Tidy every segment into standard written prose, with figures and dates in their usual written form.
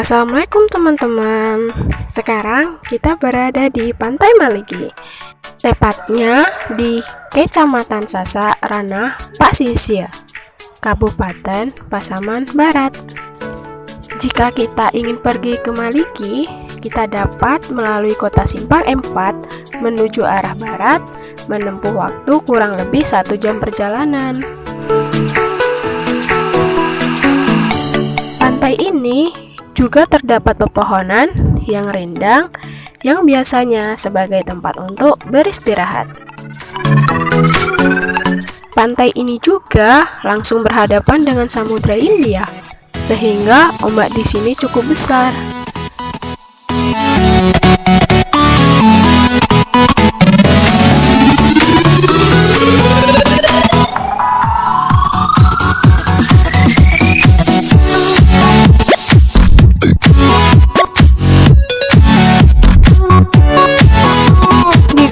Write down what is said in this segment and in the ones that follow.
Assalamualaikum teman-teman. Sekarang kita berada di Pantai Maligi, tepatnya di Kecamatan Sasa, Ranah Pasisir, Kabupaten Pasaman Barat. Jika kita ingin pergi ke Maligi, kita dapat melalui kota Simpang 4 menuju arah barat, menempuh waktu kurang lebih 1 jam perjalanan. Pantai ini juga terdapat pepohonan yang rindang yang biasanya sebagai tempat untuk beristirahat. Pantai ini juga langsung berhadapan dengan Samudra Hindia, sehingga ombak di sini cukup besar.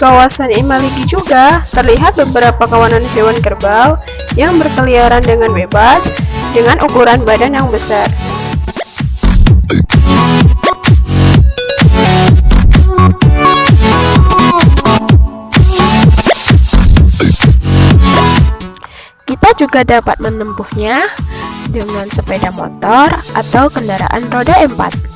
Kawasan Maligi juga terlihat beberapa kawanan hewan kerbau yang berkeliaran dengan bebas dengan ukuran badan yang besar. Kita juga dapat menempuhnya dengan sepeda motor atau kendaraan roda 4.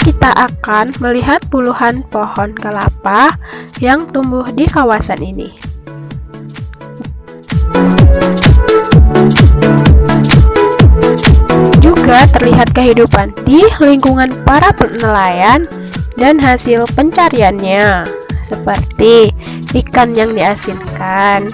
Kita akan melihat puluhan pohon kelapa yang tumbuh di kawasan ini. Juga terlihat kehidupan di lingkungan para nelayan dan hasil pencariannya, seperti ikan yang diasinkan.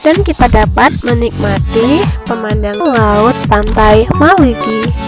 Dan kita dapat menikmati pemandangan laut pantai Maligi.